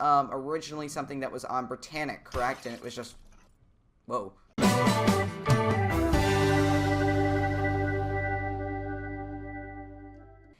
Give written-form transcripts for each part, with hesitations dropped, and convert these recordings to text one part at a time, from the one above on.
originally something that was on Britannic, correct? And it was just... Whoa.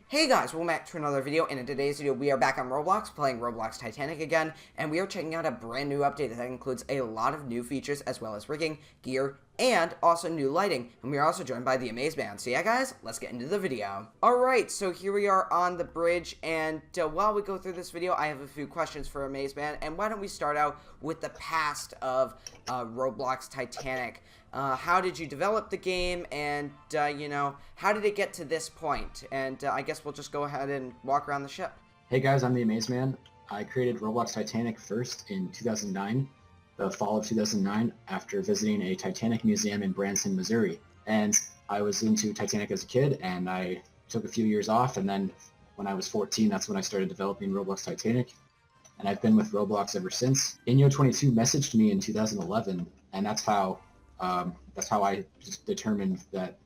Hey guys, welcome back to another video, and in today's video we are back on Roblox, playing Roblox Titanic again, and we are checking out a brand new update that includes a lot of new features as well as rigging, gear, and also new lighting, and we are also joined by TheAmazeman. So yeah guys, let's get into the video. Alright, so here we are on the bridge, and while we go through this video, I have a few questions for TheAmazeman, and why don't we start out with the past of Roblox Titanic. How did you develop the game, and, you know, how did it get to this point? And I guess we'll just go ahead and walk around the ship. Hey guys, I'm TheAmazeman. I created Roblox Titanic first in 2009, the fall of 2009, after visiting a Titanic museum in Branson, Missouri. And I was into Titanic as a kid, and I took a few years off, and then when I was 14, that's when I started developing Roblox Titanic. And I've been with Roblox ever since. Inyo22 messaged me in 2011, and that's how I just determined that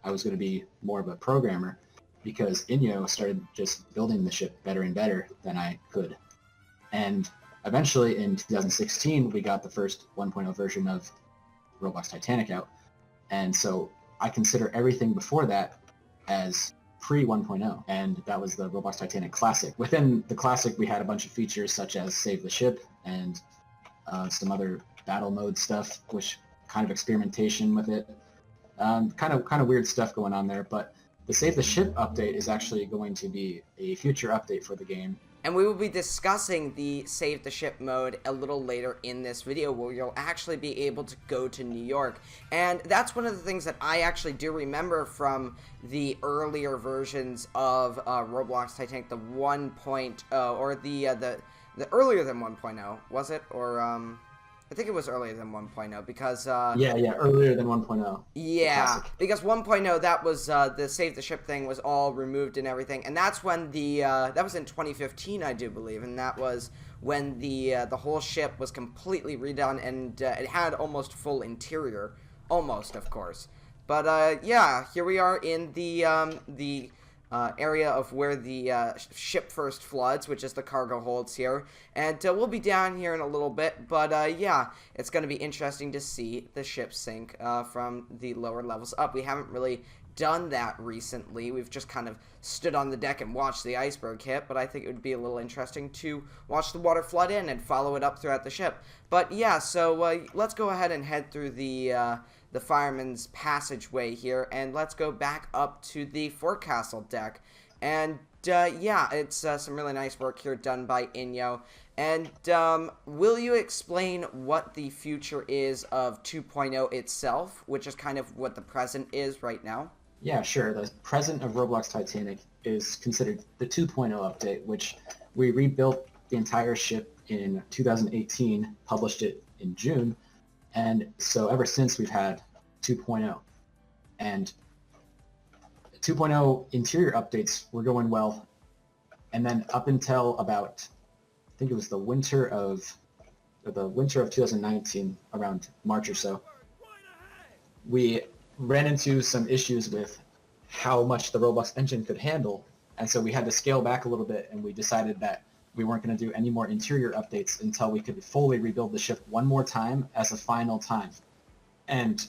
I was going to be more of a programmer, because Inyo started just building the ship better and better than I could. And eventually in 2016, we got the first 1.0 version of Roblox Titanic out. And so I consider everything before that as pre-1.0, and that was the Roblox Titanic Classic. Within the Classic, we had a bunch of features such as Save the Ship and some other battle mode stuff, which kind of experimentation with it. Kind of weird stuff going on there, but the Save the Ship update is actually going to be a future update for the game. And we will be discussing the Save the Ship mode a little later in this video, where you'll actually be able to go to New York. And that's one of the things that I actually do remember from the earlier versions of Roblox Titanic, the 1.0, or the earlier than 1.0, was it? Or, I think it was earlier than 1.0 because... Yeah, earlier than 1.0. Yeah, because 1.0, that was, the Save the Ship thing was all removed and everything, and that's when the, that was in 2015, I do believe, and that was when the whole ship was completely redone, and it had almost full interior. Almost, of course. But, yeah, here we are in the area of where the ship first floods, which is the cargo holds here, and we'll be down here in a little bit, but yeah, it's going to be interesting to see the ship sink from the lower levels up. We haven't really done that recently. We've just kind of stood on the deck and watched the iceberg hit, but I think it would be a little interesting to watch the water flood in and follow it up throughout the ship. But yeah, so let's go ahead and head through the fireman's passageway here, and let's go back up to the forecastle deck. And yeah, it's some really nice work here done by Inyo. And will you explain what the future is of 2.0 itself, which is kind of what the present is right now? Yeah, sure. The present of Roblox Titanic is considered the 2.0 update, which we rebuilt the entire ship in 2018, published it in June, and so ever since we've had 2.0. And 2.0 interior updates were going well, and then up until about, I think it was the winter of 2019, around March or so, we ran into some issues with how much the Roblox engine could handle, and so we had to scale back a little bit, and we decided that we weren't going to do any more interior updates until we could fully rebuild the ship one more time as a final time. And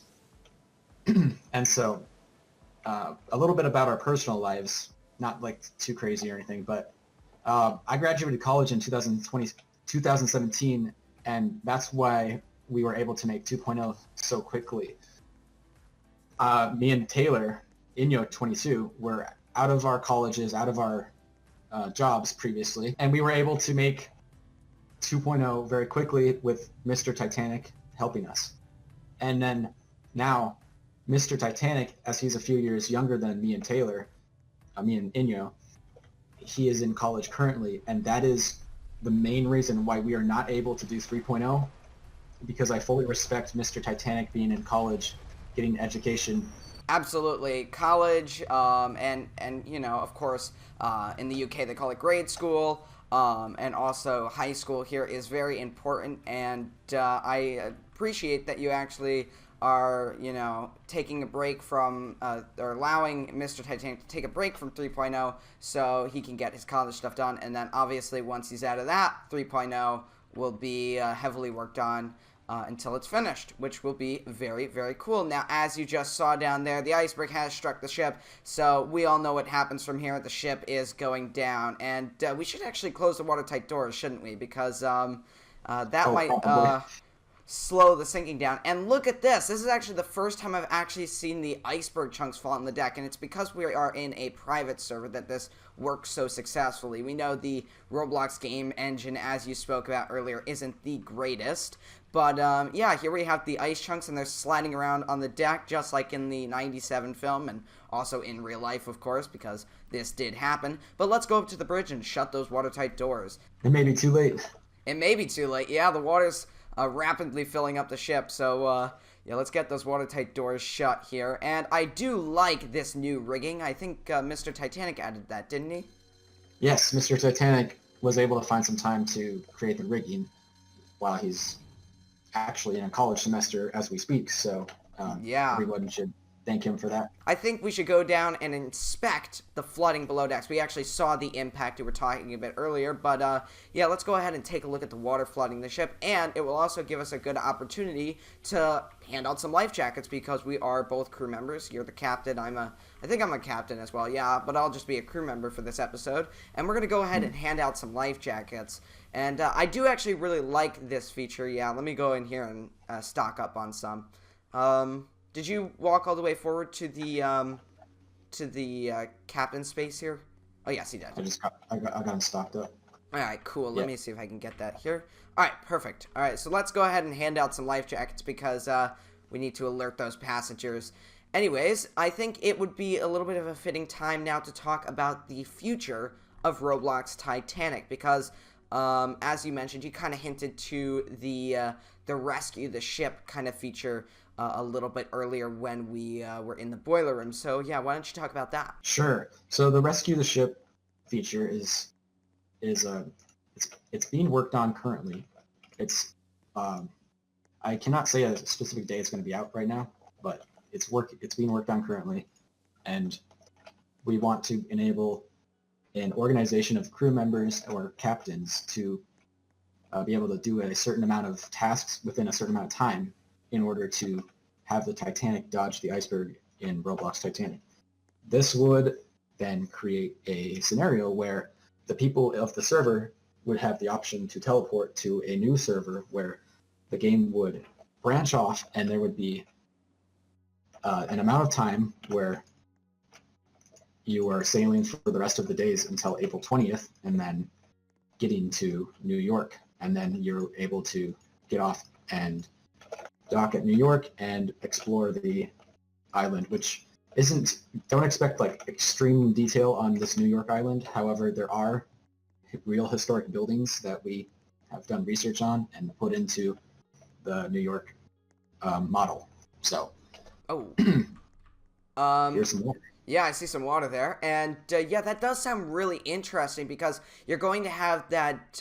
so a little bit about our personal lives, not like too crazy or anything, but I graduated college in 2017, and that's why we were able to make 2.0 so quickly. Me and Taylor, Inyo22, were out of our colleges, out of our jobs previously, and we were able to make 2.0 very quickly with Mr. Titanic helping us. And then now, Mr. Titanic, as he's a few years younger than me and Taylor, me and Inyo, he is in college currently, and that is the main reason why we are not able to do 3.0, because I fully respect Mr. Titanic being in college, getting education. Absolutely. College, and you know, of course, in the UK they call it grade school, and also high school here is very important, and I appreciate that you actually are, taking a break from, or allowing Mr. Titanic to take a break from 3.0 so he can get his college stuff done. And then obviously once he's out of that, 3.0 will be heavily worked on until it's finished, which will be very, very cool. Now, as you just saw down there, the iceberg has struck the ship, so we all know what happens from here. The ship is going down, and we should actually close the watertight doors, shouldn't we? Because that might slow the sinking down. And look at this. This is actually the first time I've actually seen the iceberg chunks fall on the deck, and it's because we are in a private server that this works so successfully. We know the Roblox game engine, as you spoke about earlier, isn't the greatest, but yeah, here we have the ice chunks, and they're sliding around on the deck, just like in the 97 film, and also in real life, of course, because this did happen. But let's go up to the bridge and shut those watertight doors. It may be too late. It may be too late. Yeah, the water's rapidly filling up the ship, so yeah, let's get those watertight doors shut here. And I do like this new rigging. I think Mr. Titanic added that, didn't he? Yes, Mr. Titanic was able to find some time to create the rigging while he's actually in a college semester as we speak, so yeah, everyone should thank him for that. I think we should go down and inspect the flooding below decks. We actually saw the impact we were talking about earlier, but yeah, let's go ahead and take a look at the water flooding the ship, and it will also give us a good opportunity to hand out some life jackets, because we are both crew members. You're the captain. I think I'm a captain as well, yeah, but I'll just be a crew member for this episode, and we're going to go ahead and hand out some life jackets. And I do actually really like this feature. Yeah, let me go in here and stock up on some. Did you walk all the way forward to the captain space here? Oh yes, he did. I got him stocked up. All right, cool. Let me see if I can get that here. All right, perfect. All right, so let's go ahead and hand out some life jackets, because we need to alert those passengers. Anyways, I think it would be a little bit of a fitting time now to talk about the future of Roblox Titanic, because as you mentioned, you kind of hinted to the rescue the ship kind of feature a little bit earlier when we were in the boiler room. So yeah, why don't you talk about that? Sure. So the rescue the ship feature is it's being worked on currently. It's I cannot say a specific day it's going to be out right now, but it's being worked on currently, and we want to enable an organization of crew members or captains to be able to do a certain amount of tasks within a certain amount of time in order to have the Titanic dodge the iceberg in Roblox Titanic. This would then create a scenario where the people of the server would have the option to teleport to a new server where the game would branch off, and there would be an amount of time where you are sailing for the rest of the days until April 20th, and then getting to New York, and then you're able to get off and dock at New York and explore the island, which don't expect like extreme detail on this New York island. However, there are real historic buildings that we have done research on and put into the New York model. So, here's some more. Yeah, I see some water there, and yeah, that does sound really interesting, because you're going to have that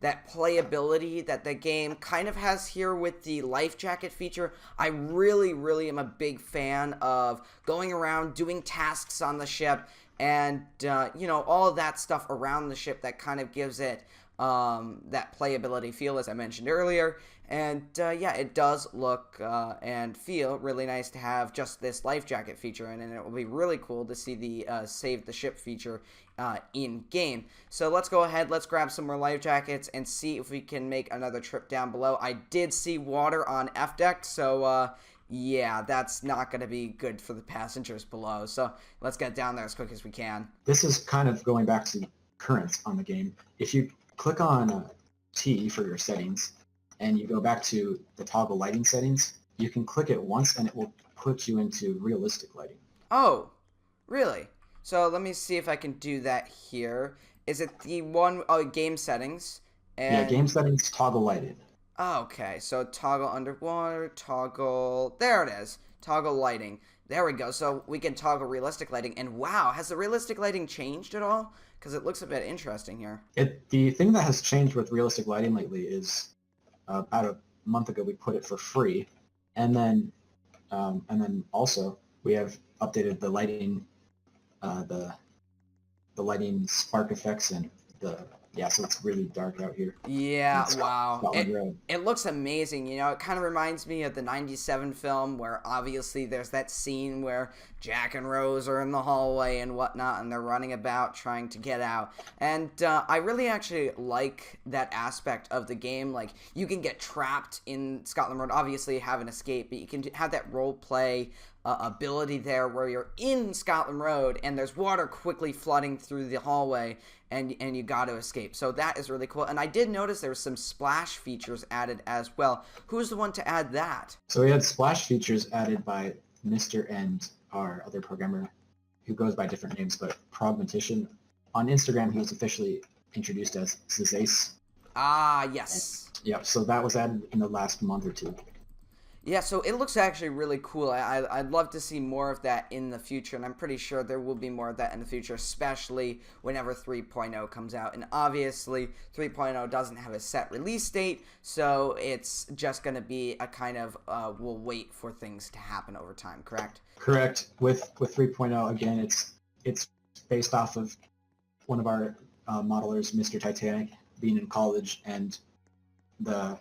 that playability that the game kind of has here with the life jacket feature. I really, really am a big fan of going around, doing tasks on the ship, and all of that stuff around the ship that kind of gives it that playability feel, as I mentioned earlier. And yeah, it does look and feel really nice to have just this life jacket feature in, and it will be really cool to see the save the ship feature in game. So let's go ahead, let's grab some more life jackets and see if we can make another trip down below. I did see water on F deck, so yeah, that's not going to be good for the passengers below. So let's get down there as quick as we can. This is kind of going back to currents on the game. If you click on T for your settings, and you go back to the toggle lighting settings, you can click it once and it will put you into realistic lighting. Oh, really? So let me see if I can do that here. Is it the one, game settings? And... yeah, game settings, toggle lighting. Okay, so toggle underwater, toggle, there it is, toggle lighting. There we go, so we can toggle realistic lighting, and wow, has the realistic lighting changed at all? Because it looks a bit interesting here. The thing that has changed with realistic lighting lately is about a month ago we put it for free, and then And then also we have updated the lighting, the lighting spark effects and so it's really dark out here. Yeah, wow. Scotland Road. It looks amazing. You know, it kind of reminds me of the 97 film where obviously there's that scene where Jack and Rose are in the hallway and whatnot and they're running about trying to get out. And I really actually like that aspect of the game. Like, you can get trapped in Scotland Road, obviously have an escape, but you can have that role play ability there where you're in Scotland Road and there's water quickly flooding through the hallway and you got to escape. So that is really cool. And I did notice there was some splash features added as well. Who's the one to add that? So we had splash features added by Mr. and our other programmer who goes by different names, but Pragmatician. On Instagram, he was officially introduced as TheAmazeman. Ah, yes. Yep, so that was added in the last month or two. Yeah, so it looks actually really cool. I'd love to see more of that in the future, and I'm pretty sure there will be more of that in the future, especially whenever 3.0 comes out. And obviously, 3.0 doesn't have a set release date, so it's just going to be a kind of, we'll wait for things to happen over time, correct? Correct. With 3.0, again, it's based off of one of our modelers, Mr. Titanic, being in college, and the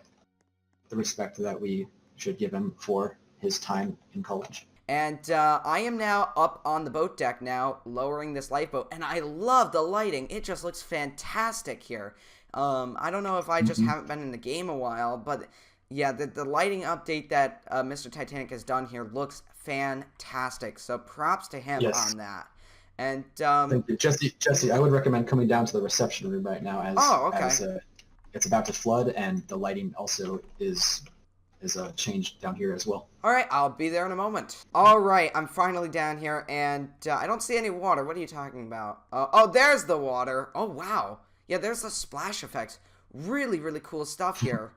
respect that we should give him for his time in college. And I am now up on the boat deck now, lowering this lifeboat, and I love the lighting. It just looks fantastic here. I don't know if I just haven't been in the game a while, but yeah, the lighting update that Mr. Titanic has done here looks fantastic. So props to him on that. And thank you. Jesse, I would recommend coming down to the reception room right now as it's about to flood, and the lighting also is changed down here as well. All right, I'll be there in a moment. All right, I'm finally down here, and I don't see any water. What are you talking about? Oh, there's the water. Oh, wow. Yeah, there's the splash effects. Really, really cool stuff here.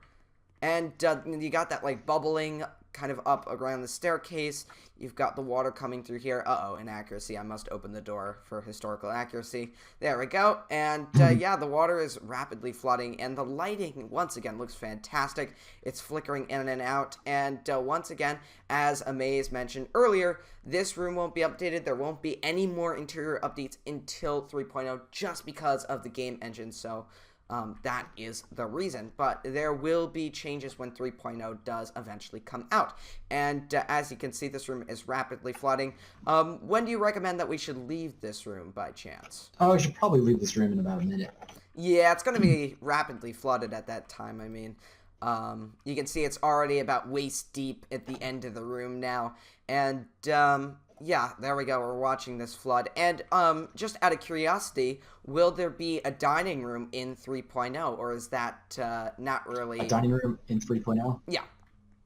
And you got that, like, bubbling kind of up around the staircase. You've got the water coming through here. Uh-oh, inaccuracy. I must open the door for historical accuracy. There we go. And, yeah, the water is rapidly flooding, and the lighting, once again, looks fantastic. It's flickering in and out. And, once again, as Amaze mentioned earlier, this room won't be updated. There won't be any more interior updates until 3.0 just because of the game engine. So that is the reason, but there will be changes when 3.0 does eventually come out. And as you can see, this room is rapidly flooding. When do you recommend that we should leave this room by chance? Oh, I should probably leave this room in about a minute. Yeah, it's going to be rapidly flooded at that time. I mean, you can see it's already about waist deep at the end of the room now. And yeah, there we go. We're watching this flood. And just out of curiosity, will there be a dining room in 3.0, or is that not really... A dining room in 3.0? Yeah.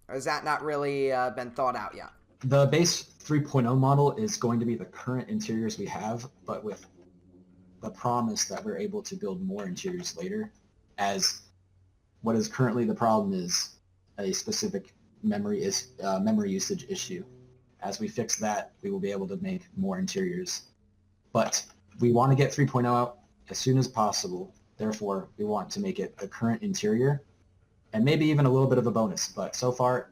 Or has that not really been thought out yet? The base 3.0 model is going to be the current interiors we have, but with the promise that we're able to build more interiors later, as what is currently the problem is a specific memory usage issue. As we fix that, we will be able to make more interiors. But we want to get 3.0 out as soon as possible. Therefore, we want to make it the current interior and maybe even a little bit of a bonus. But so far,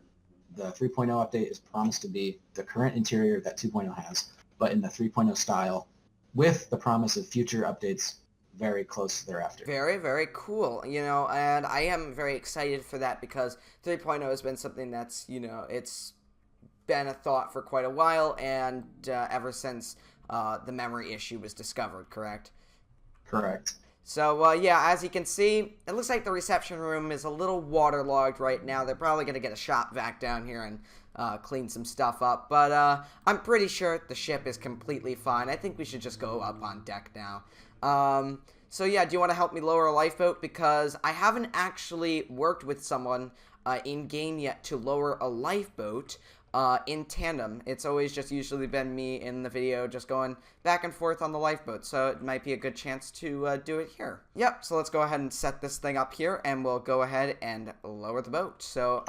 the 3.0 update is promised to be the current interior that 2.0 has, but in the 3.0 style with the promise of future updates very close thereafter. Very, very cool. You know, and I am very excited for that because 3.0 has been something that's, you know, it's been a thought for quite a while, and ever since the memory issue was discovered, correct? Correct. So, yeah, as you can see, it looks like the reception room is a little waterlogged right now. They're probably going to get a shop vac down here and clean some stuff up. But I'm pretty sure the ship is completely fine. I think we should just go up on deck now. So, yeah, do you want to help me lower a lifeboat? Because I haven't actually worked with someone in-game yet to lower a lifeboat. In tandem. It's always just usually been me in the video just going back and forth on the lifeboat, so it might be a good chance to do it here. Yep, so let's go ahead and set this thing up here, and we'll go ahead and lower the boat. So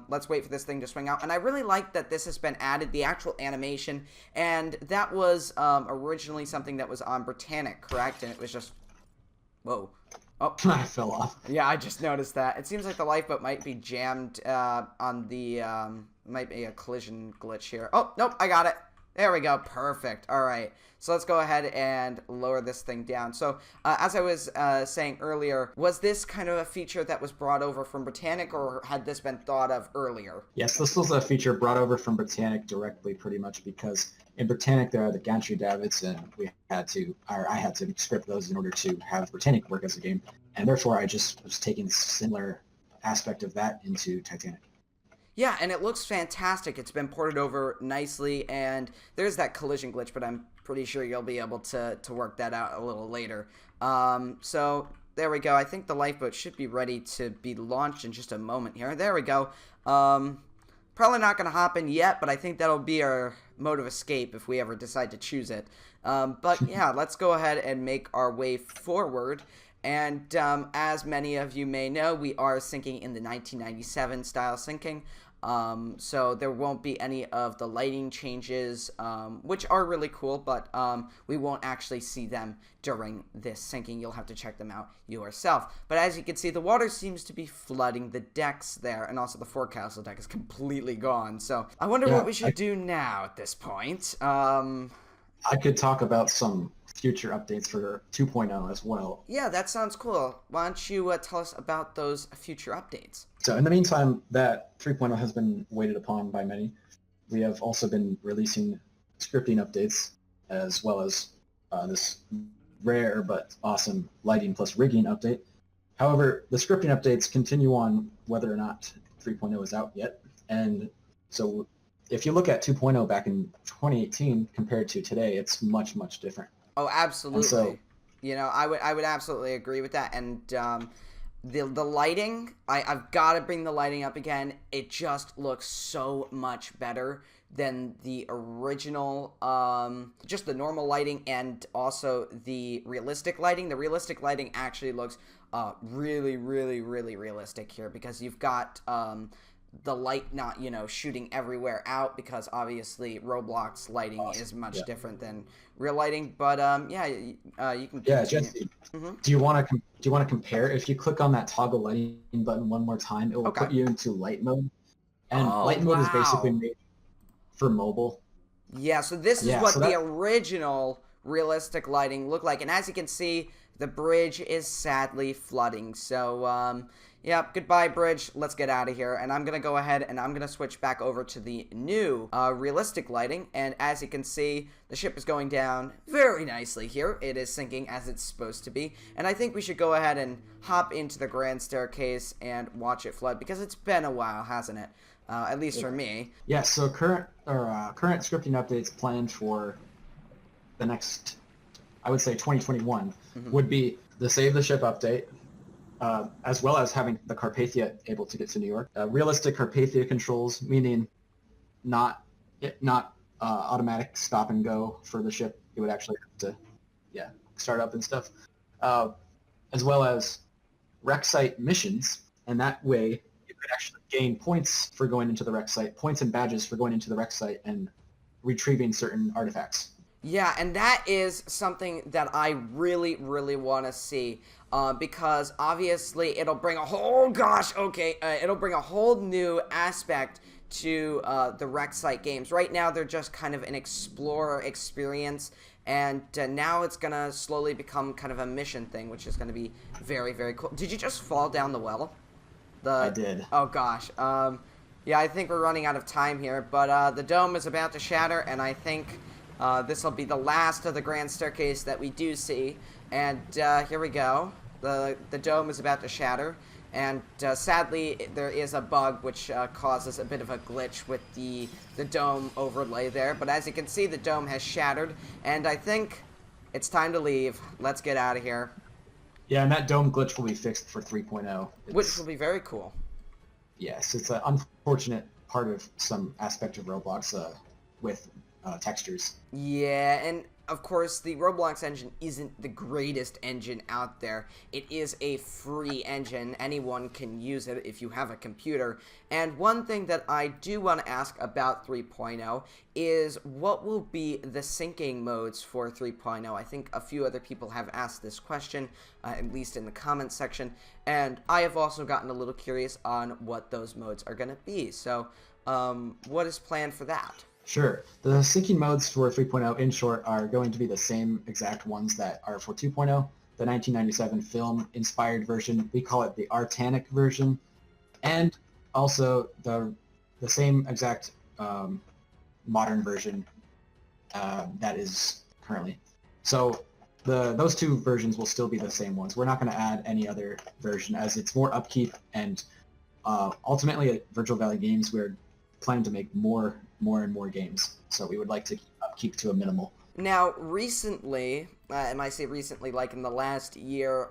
let's wait for this thing to swing out, and I really like that this has been added, the actual animation, and that was originally something that was on Britannic, correct? And it was just... Whoa. Oh, I fell off. Yeah, I just noticed that. It seems like the lifeboat might be jammed on the might be a collision glitch here. Oh, nope, I got it. There we go. Perfect. All right. So let's go ahead and lower this thing down. So as I was saying earlier, was this kind of a feature that was brought over from Titanic, or had this been thought of earlier? Yes, this was a feature brought over from Titanic directly, pretty much, because in Titanic there are the gantry davits, and I had to script those in order to have Titanic work as a game, and therefore I just was taking a similar aspect of that into Titanic. Yeah, and it looks fantastic. It's been ported over nicely, and there's that collision glitch, but I'm pretty sure you'll be able to work that out a little later. So there we go. I think the lifeboat should be ready to be launched in just a moment here. There we go. Probably not going to hop in yet, but I think that'll be our mode of escape if we ever decide to choose it. But yeah, let's go ahead and make our way forward. And as many of you may know, we are syncing in the 1997 style syncing. So there won't be any of the lighting changes, which are really cool, but we won't actually see them during this syncing. You'll have to check them out yourself. But as you can see, the water seems to be flooding the decks there, and also the forecastle deck is completely gone. So I wonder what we should do now at this point. I could talk about some future updates for 2.0 as well. Yeah, that sounds cool. Why don't you tell us about those future updates? So in the meantime, that 3.0 has been waited upon by many. We have also been releasing scripting updates, as well as this rare but awesome lighting plus rigging update. However, the scripting updates continue on whether or not 3.0 is out yet. And so if you look at 2.0 back in 2018 compared to today, it's much, much different. Oh, absolutely. So, you know, I would absolutely agree with that. And the lighting, I've got to bring the lighting up again. It just looks so much better than the original, just the normal lighting and also the realistic lighting. The realistic lighting actually looks really, really, really realistic here, because you've got the light not, you know, shooting everywhere out, because obviously Roblox lighting is much different than real lighting. But yeah, you can. Yeah, Jesse. Do you want to compare? If you click on that toggle lighting button one more time, it will put you into light mode. And light mode is basically made for mobile. Yeah, so this is what the original realistic lighting looked like, and as you can see, the bridge is sadly flooding. So yeah, goodbye bridge, let's get out of here. And I'm gonna go ahead and I'm gonna switch back over to the new realistic lighting, and as you can see, the ship is going down very nicely here. It is sinking as it's supposed to be, and I think we should go ahead and hop into the grand staircase and watch it flood, because it's been a while, hasn't it? At least for me. Yeah, so current scripting updates planned for the next, I would say 2021, would be the Save the Ship update, as well as having the Carpathia able to get to New York. Realistic Carpathia controls, meaning not automatic stop and go for the ship. You would actually have to, start up and stuff. As well as wreck site missions, and that way you could actually gain points for going into the wreck site, points and badges for going into the wreck site and retrieving certain artifacts. Yeah, and that is something that I really, really want to see, because obviously it'll bring a whole, it'll bring a whole new aspect to the wreck site games. Right now, they're just kind of an explorer experience, and now it's going to slowly become kind of a mission thing, which is going to be very, very cool. Did you just fall down the well? I did. Oh, gosh. Yeah, I think we're running out of time here, but the dome is about to shatter, and I think this will be the last of the grand staircase that we do see. And here we go. The dome is about to shatter, and sadly there is a bug which causes a bit of a glitch with the dome overlay there. But as you can see, the dome has shattered, and I think it's time to leave. Let's get out of here. Yeah, and that dome glitch will be fixed for 3.0. Which will be very cool. Yes, it's an unfortunate part of some aspect of Roblox with textures. Yeah, and of course the Roblox engine isn't the greatest engine out there. It is a free engine. Anyone can use it if you have a computer. And one thing that I do want to ask about 3.0 is what will be the syncing modes for 3.0? I think a few other people have asked this question, at least in the comments section, and I have also gotten a little curious on what those modes are going to be. So what is planned for that? Sure. The syncing modes for 3.0, in short, are going to be the same exact ones that are for 2.0. The 1997 film-inspired version, we call it the Titanic version, and also the same exact modern version that is currently. So those two versions will still be the same ones. We're not going to add any other version as it's more upkeep, and ultimately at Virtual Valley Games we're planning to make more and more games. So we would like to keep to a minimal. Now, recently, and I say recently, like in the last year,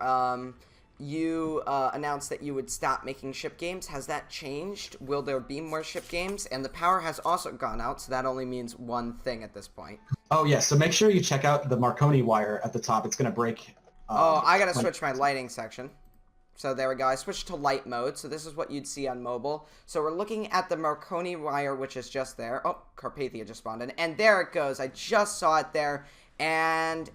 you announced that you would stop making ship games. Has that changed? Will there be more ship games? And the power has also gone out, so that only means one thing at this point. Oh, yeah, so make sure you check out the Marconi wire at the top. It's going to break. Oh, I gotta switch my lighting section. So there we go. I switched to light mode, so this is what you'd see on mobile. So we're looking at the Marconi wire, which is just there. Oh, Carpathia just spawned in. And there it goes. I just saw it there. And,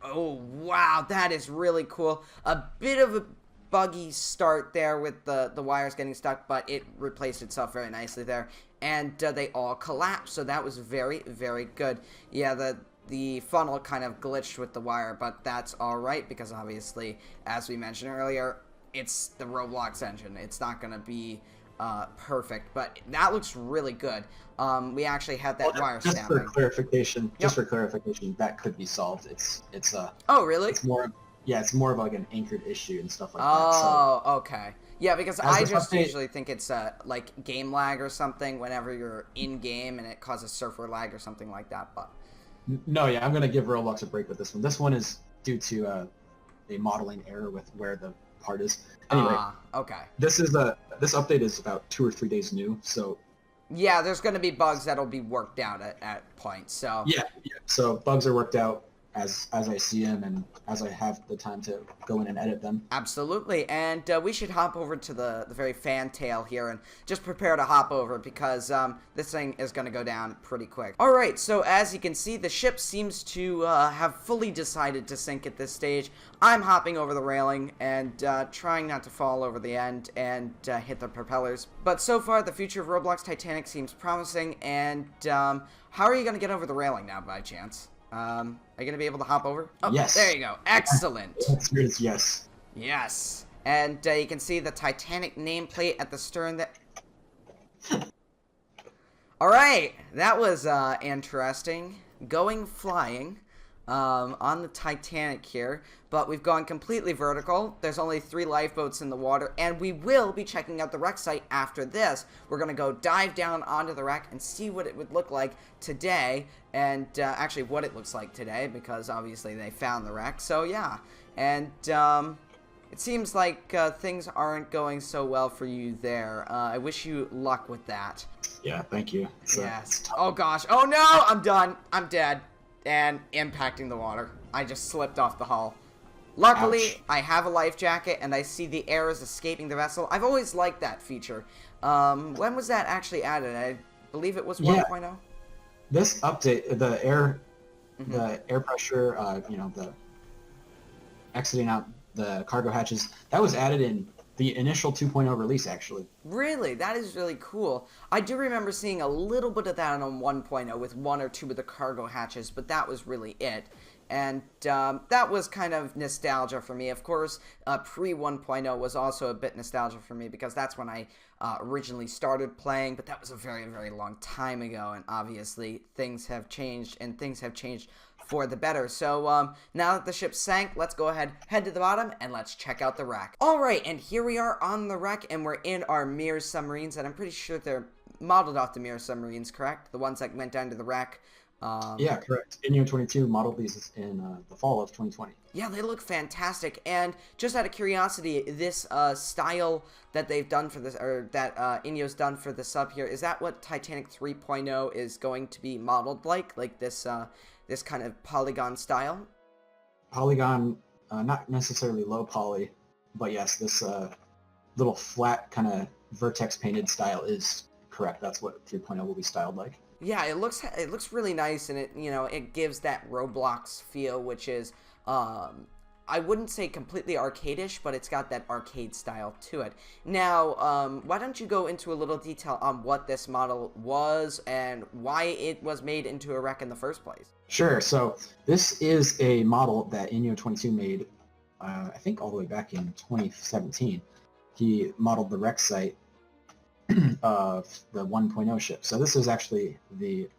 oh, wow, that is really cool. A bit of a buggy start there with the wires getting stuck, but it replaced itself very nicely there. And they all collapsed, so that was very, very good. Yeah, the funnel kind of glitched with the wire, but that's alright, because obviously, as we mentioned earlier, it's the Roblox engine. It's not going to be perfect, but that looks really good. We actually had that wire just snapping. For clarification, just for clarification, that could be solved. It's oh, really? It's more of like an anchored issue and stuff like that. Oh, so, okay. Yeah, because I just update, usually think it's like game lag or something whenever you're in game and it causes surfer lag or something like that. But no, yeah, I'm gonna give Roblox a break with this one. This one is due to a modeling error with where the part is. Anyway, okay. This update is about 2 or 3 days new, so yeah, there's going to be bugs that'll be worked out at points. So yeah. So bugs are worked out as I see them and as I have the time to go in and edit them. Absolutely, and we should hop over to the very fantail here and just prepare to hop over because this thing is going to go down pretty quick. Alright, so as you can see, the ship seems to have fully decided to sink at this stage. I'm hopping over the railing and trying not to fall over the end and hit the propellers. But so far, the future of Roblox Titanic seems promising, and how are you going to get over the railing now, by chance? Are you going to be able to hop over? Oh, yes. There you go. Excellent. Yes. Yes. And you can see the Titanic nameplate at the stern there. Alright. That was interesting. Going flying on the Titanic here. But we've gone completely vertical. There's only 3 lifeboats in the water. And we will be checking out the wreck site after this. We're going to go dive down onto the wreck and see what it would look like today. And actually what it looks like today, because obviously they found the wreck. So yeah. And it seems like things aren't going so well for you there. I wish you luck with that. Yeah, thank you. Yes. Oh gosh. Oh no! I'm done. I'm dead. And impacting the water. I just slipped off the hull. Luckily, Ouch. I have a life jacket, and I see the air is escaping the vessel. I've always liked that feature. When was that actually added? I believe it was 1.0? This update, the air pressure, the exiting out the cargo hatches, that was added in the initial 2.0 release, actually. Really? That is really cool. I do remember seeing a little bit of that on 1.0 with 1 or 2 of the cargo hatches, but that was really it. And that was kind of nostalgia for me. Of course, pre-1.0 was also a bit nostalgia for me because that's when I originally started playing, but that was a very, very long time ago, and obviously things have changed, and things have changed for the better. So now that the ship sank, let's go ahead, head to the bottom, and let's check out the wreck. Alright, and here we are on the wreck, and we're in our mirror submarines, and I'm pretty sure they're modeled off the mirror submarines, correct? The ones that went down to the wreck. Yeah, correct. Inyo 22 modeled these in the fall of 2020. Yeah, they look fantastic. And just out of curiosity, this style that they've done for this, or that Inyo's done for the sub here, is that what Titanic 3.0 is going to be modeled like? Like this, this kind of polygon style? Polygon, not necessarily low poly, but yes, this little flat kind of vertex painted style is correct. That's what 3.0 will be styled like. Yeah, it looks really nice, and it gives that Roblox feel, which is I wouldn't say completely arcadish, but it's got that arcade style to it. Now, why don't you go into a little detail on what this model was and why it was made into a wreck in the first place? Sure. So this is a model that Inyo22 made, I think all the way back in 2017. He modeled the wreck site of the 1.0 ship. So this is actually the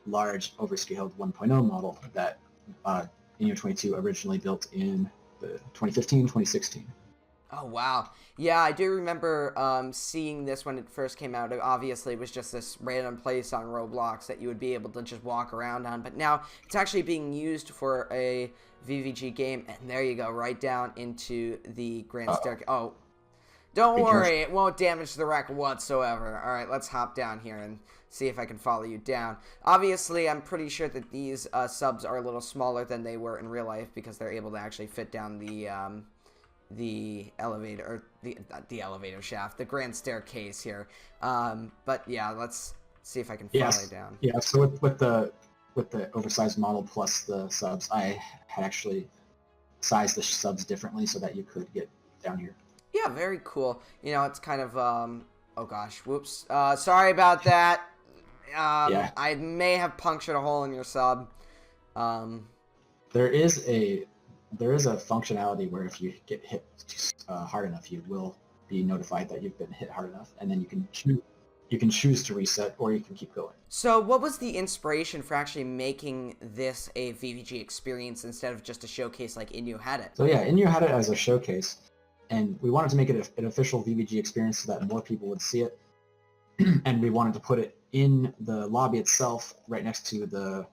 large overscaled 1.0 model that Inyo22 originally built in the 2015, 2016. Oh, wow. Yeah, I do remember seeing this when it first came out. Obviously, it was just this random place on Roblox that you would be able to just walk around on. But now it's actually being used for a VVG game. And there you go, right down into the Grand Staircase. Oh, don't worry. It won't damage the wreck whatsoever. All right, let's hop down here and see if I can follow you down. Obviously, I'm pretty sure that these subs are a little smaller than they were in real life because they're able to actually fit down the elevator, or the elevator shaft, the grand staircase here. But yeah, let's see if I can follow you down. Yeah, so with the oversized model plus the subs, I had actually sized the subs differently so that you could get down here. Yeah, very cool. You know, it's kind of, oh gosh, whoops. Sorry about that. Yeah. I may have punctured a hole in your sub. There is a functionality where if you get hit hard enough, you will be notified that you've been hit hard enough, and then you can choose to reset, or you can keep going. So what was the inspiration for actually making this a VVG experience instead of just a showcase like Inyo had it? So yeah, Inyo had it as a showcase, and we wanted to make it an official VVG experience so that more people would see it, and we wanted to put it in the lobby itself, right next to the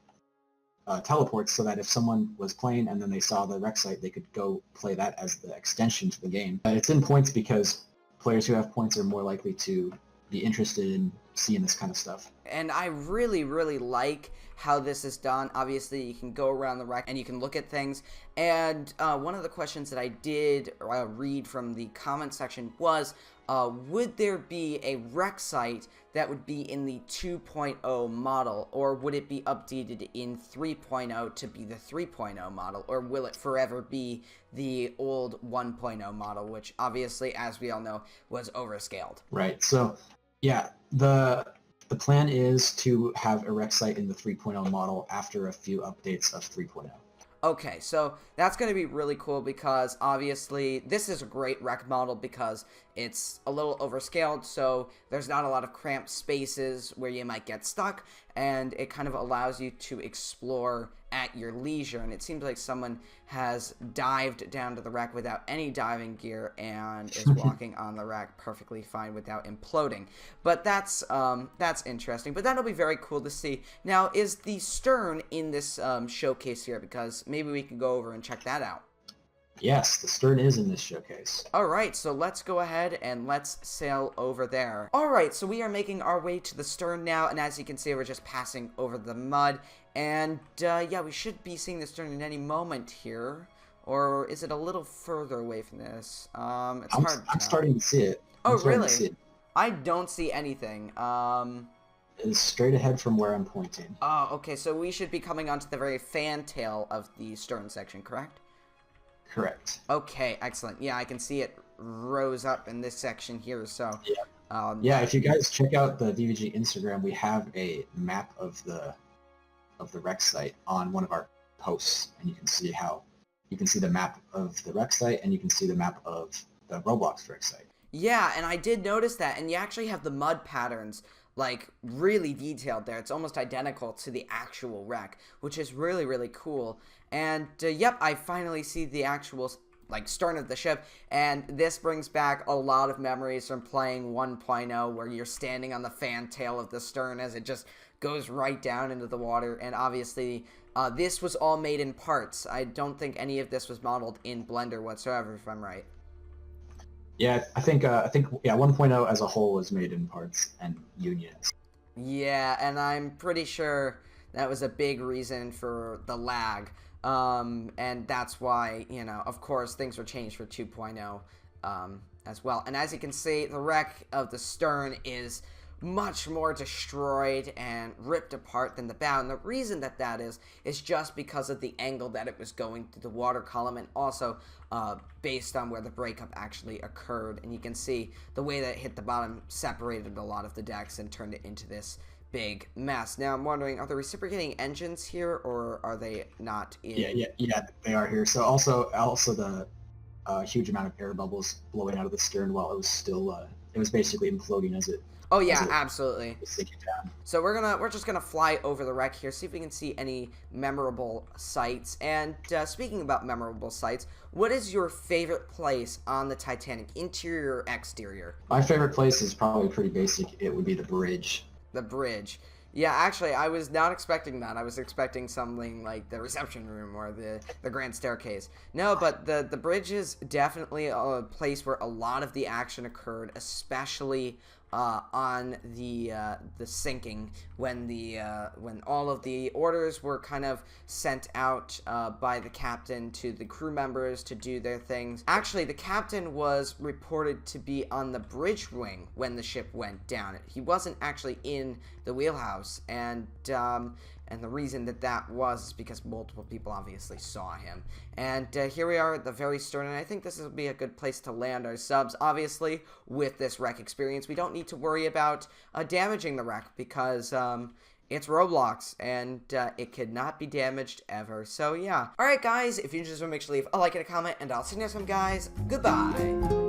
teleports, so that if someone was playing and then they saw the wreck site, they could go play that as the extension to the game. It's in points because players who have points are more likely to be interested in seeing this kind of stuff. And I really, really like how this is done. Obviously, you can go around the wreck and you can look at things. And one of the questions that I did read from the comment section was, would there be a wreck site that would be in the 2.0 model, or would it be updated in 3.0 to be the 3.0 model, or will it forever be the old 1.0 model, which obviously, as we all know, was overscaled? Right. So, yeah, the plan is to have a wreck site in the 3.0 model after a few updates of 3.0. Okay, so that's going to be really cool because obviously this is a great wreck model because it's a little overscaled, so there's not a lot of cramped spaces where you might get stuck, and it kind of allows you to explore at your leisure. And it seems like someone has dived down to the wreck without any diving gear and is walking on the wreck perfectly fine without imploding. But that's interesting. But that'll be very cool to see. Now, is the stern in this showcase here? Because maybe we can go over and check that out. Yes, the stern is in this showcase. Alright, so let's go ahead and let's sail over there. Alright, so we are making our way to the stern now, and as you can see, we're just passing over the mud. And, yeah, we should be seeing the stern in any moment here. Or is it a little further away from this? It's hard to tell. I'm starting to see it. Oh, really? I don't see anything. It's straight ahead from where I'm pointing. Oh, okay, so we should be coming onto the very fantail of the stern section, correct? Correct. Okay, excellent. Yeah, I can see it rose up in this section here, so... Yeah. Yeah, if you guys check out the VVG Instagram, we have a map of the wreck site on one of our posts, and you can see the map of the wreck site, and you can see the map of the Roblox wreck site. Yeah, and I did notice that, and you actually have the mud patterns, like, really detailed there. It's almost identical to the actual wreck, which is really, really cool. And, yep, I finally see the actual, like, stern of the ship, and this brings back a lot of memories from playing 1.0, where you're standing on the fantail of the stern as it just goes right down into the water. And obviously, this was all made in parts. I don't think any of this was modeled in Blender whatsoever, if I'm right. Yeah, I think 1.0 as a whole was made in parts and unions. Yeah, and I'm pretty sure that was a big reason for the lag. And that's why, you know, of course, things were changed for 2.0 as well. And as you can see, the wreck of the stern is much more destroyed and ripped apart than the bow. And the reason that that is just because of the angle that it was going through the water column, and also based on where the breakup actually occurred. And you can see the way that it hit the bottom separated a lot of the decks and turned it into this big mess. Now I'm wondering, are the reciprocating engines here, or are they not in? Yeah, they are here. So also the huge amount of air bubbles blowing out of the stern while it was still it was basically imploding as it. Oh yeah, absolutely. Was sinking down. So we're just gonna fly over the wreck here, see if we can see any memorable sights. And speaking about memorable sights, what is your favorite place on the Titanic, interior or exterior? My favorite place is probably pretty basic. It would be the bridge. The bridge. Yeah, actually, I was not expecting that. I was expecting something like the reception room or the grand staircase. No, but the bridge is definitely a place where a lot of the action occurred, especially on the sinking, when all of the orders were kind of sent out by the captain to the crew members to do their things. Actually, the captain was reported to be on the bridge wing when the ship went down. He wasn't actually in the wheelhouse, and the reason that was is because multiple people obviously saw him. And here we are at the very stern, and I think this will be a good place to land our subs. Obviously, with this wreck experience, we don't need to worry about damaging the wreck, because it's Roblox, and it could not be damaged ever. So yeah. Alright guys, if you enjoyed this one, make sure to leave a like and a comment, and I'll see you next time, guys. Goodbye.